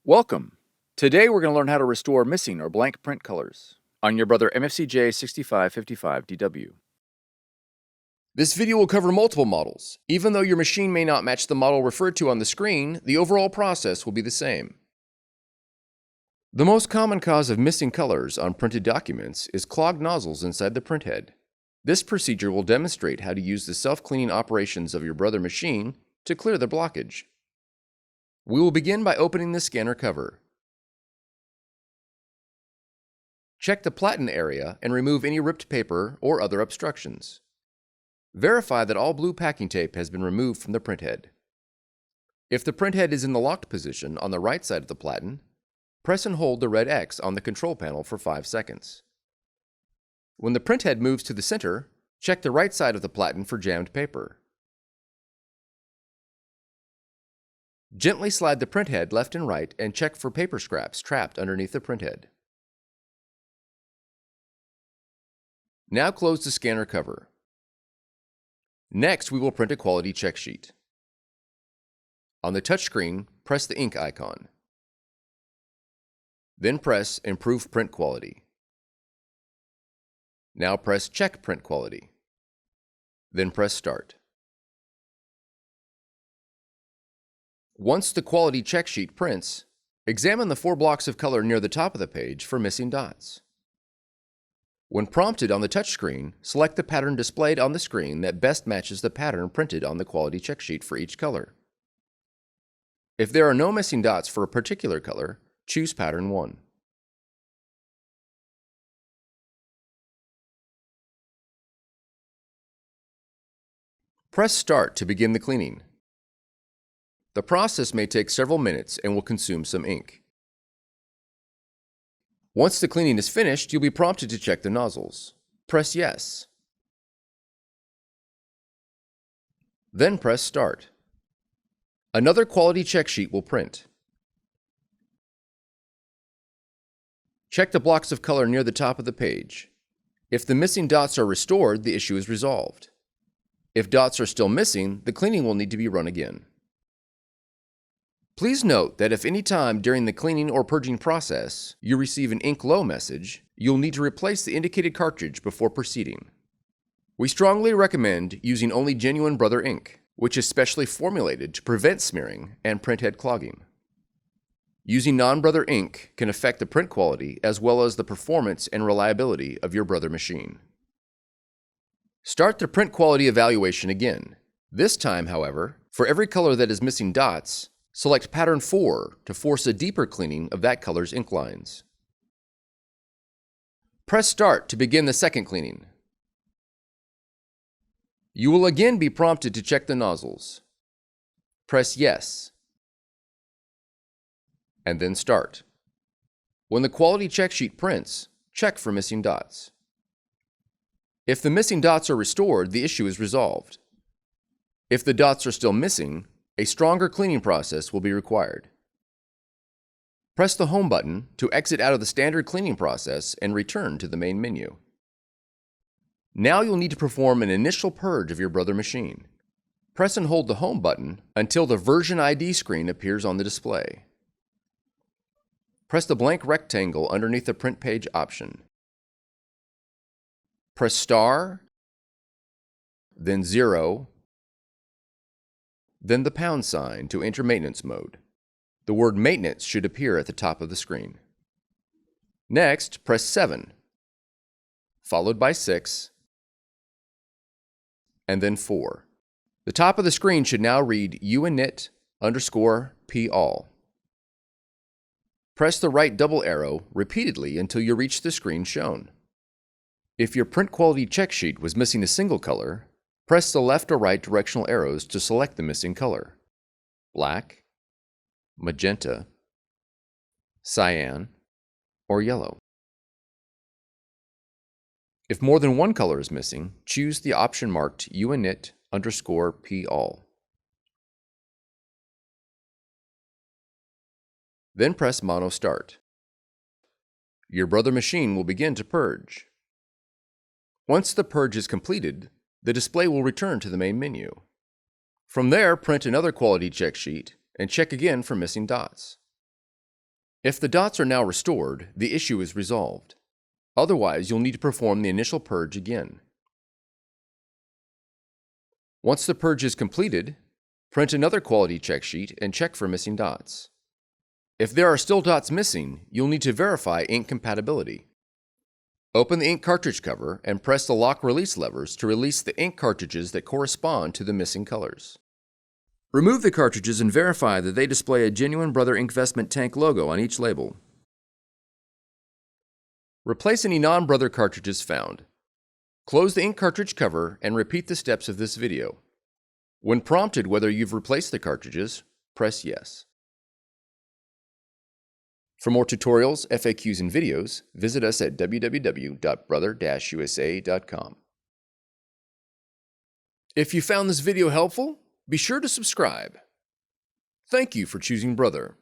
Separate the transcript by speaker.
Speaker 1: Welcome! Today we're going to learn how to restore missing or blank print colors on your Brother MFC-J6555DW.
Speaker 2: This video will cover multiple models. Even though your machine may not match the model referred to on the screen, the overall process will be the same. The most common cause of missing colors on printed documents is clogged nozzles inside the printhead. This procedure will demonstrate how to use the self-cleaning operations of your Brother machine to clear the blockage. We will begin by opening the scanner cover. Check the platen area and remove any ripped paper or other obstructions. Verify that all blue packing tape has been removed from the printhead. If the printhead is in the locked position on the right side of the platen, press and hold the red X on the control panel for 5 seconds. When the printhead moves to the center, check the right side of the platen for jammed paper. Gently slide the printhead left and right and check for paper scraps trapped underneath the printhead. Now close the scanner cover. Next, we will print a quality check sheet. On the touchscreen, press the ink icon. Then press Improve Print Quality. Now press Check Print Quality. Then press Start. Once the quality check sheet prints, examine the 4 blocks of color near the top of the page for missing dots. When prompted on the touchscreen, select the pattern displayed on the screen that best matches the pattern printed on the quality check sheet for each color. If there are no missing dots for a particular color, choose Pattern 1. Press Start to begin the cleaning. The process may take several minutes and will consume some ink. Once the cleaning is finished, you'll be prompted to check the nozzles. Press Yes. Then press Start. Another quality check sheet will print. Check the blocks of color near the top of the page. If the missing dots are restored, the issue is resolved. If dots are still missing, the cleaning will need to be run again. Please note that if any time during the cleaning or purging process you receive an ink low message, you'll need to replace the indicated cartridge before proceeding. We strongly recommend using only genuine Brother ink, which is specially formulated to prevent smearing and printhead clogging. Using non-Brother ink can affect the print quality as well as the performance and reliability of your Brother machine. Start the print quality evaluation again. This time, however, for every color that is missing dots, select Pattern 4 to force a deeper cleaning of that color's ink lines. Press Start to begin the second cleaning. You will again be prompted to check the nozzles. Press Yes, and then Start. When the quality check sheet prints, check for missing dots. If the missing dots are restored, the issue is resolved. If the dots are still missing, a stronger cleaning process will be required. Press the Home button to exit out of the standard cleaning process and return to the main menu. Now you'll need to perform an initial purge of your Brother machine. Press and hold the Home button until the Version ID screen appears on the display. Press the blank rectangle underneath the Print Page option. Press star, then 0, then the pound sign to enter maintenance mode. The word maintenance should appear at the top of the screen. Next, press 7, followed by 6, and then 4. The top of the screen should now read Unit_P_all. Press the right double arrow repeatedly until you reach the screen shown. If your print quality check sheet was missing a single color, press the left or right directional arrows to select the missing color: black, magenta, cyan, or yellow. If more than one color is missing, choose the option marked Unit_P_all. Then press Mono Start. Your Brother machine will begin to purge. Once the purge is completed, the display will return to the main menu. From there, print another quality check sheet and check again for missing dots. If the dots are now restored, the issue is resolved. Otherwise, you'll need to perform the initial purge again. Once the purge is completed, print another quality check sheet and check for missing dots. If there are still dots missing, you'll need to verify ink compatibility. Open the ink cartridge cover and press the lock-release levers to release the ink cartridges that correspond to the missing colors. Remove the cartridges and verify that they display a genuine Brother Inkvestment tank logo on each label. Replace any non-Brother cartridges found. Close the ink cartridge cover and repeat the steps of this video. When prompted whether you've replaced the cartridges, press yes. For more tutorials, FAQs, and videos, visit us at www.brother-usa.com. If you found this video helpful, be sure to subscribe. Thank you for choosing Brother.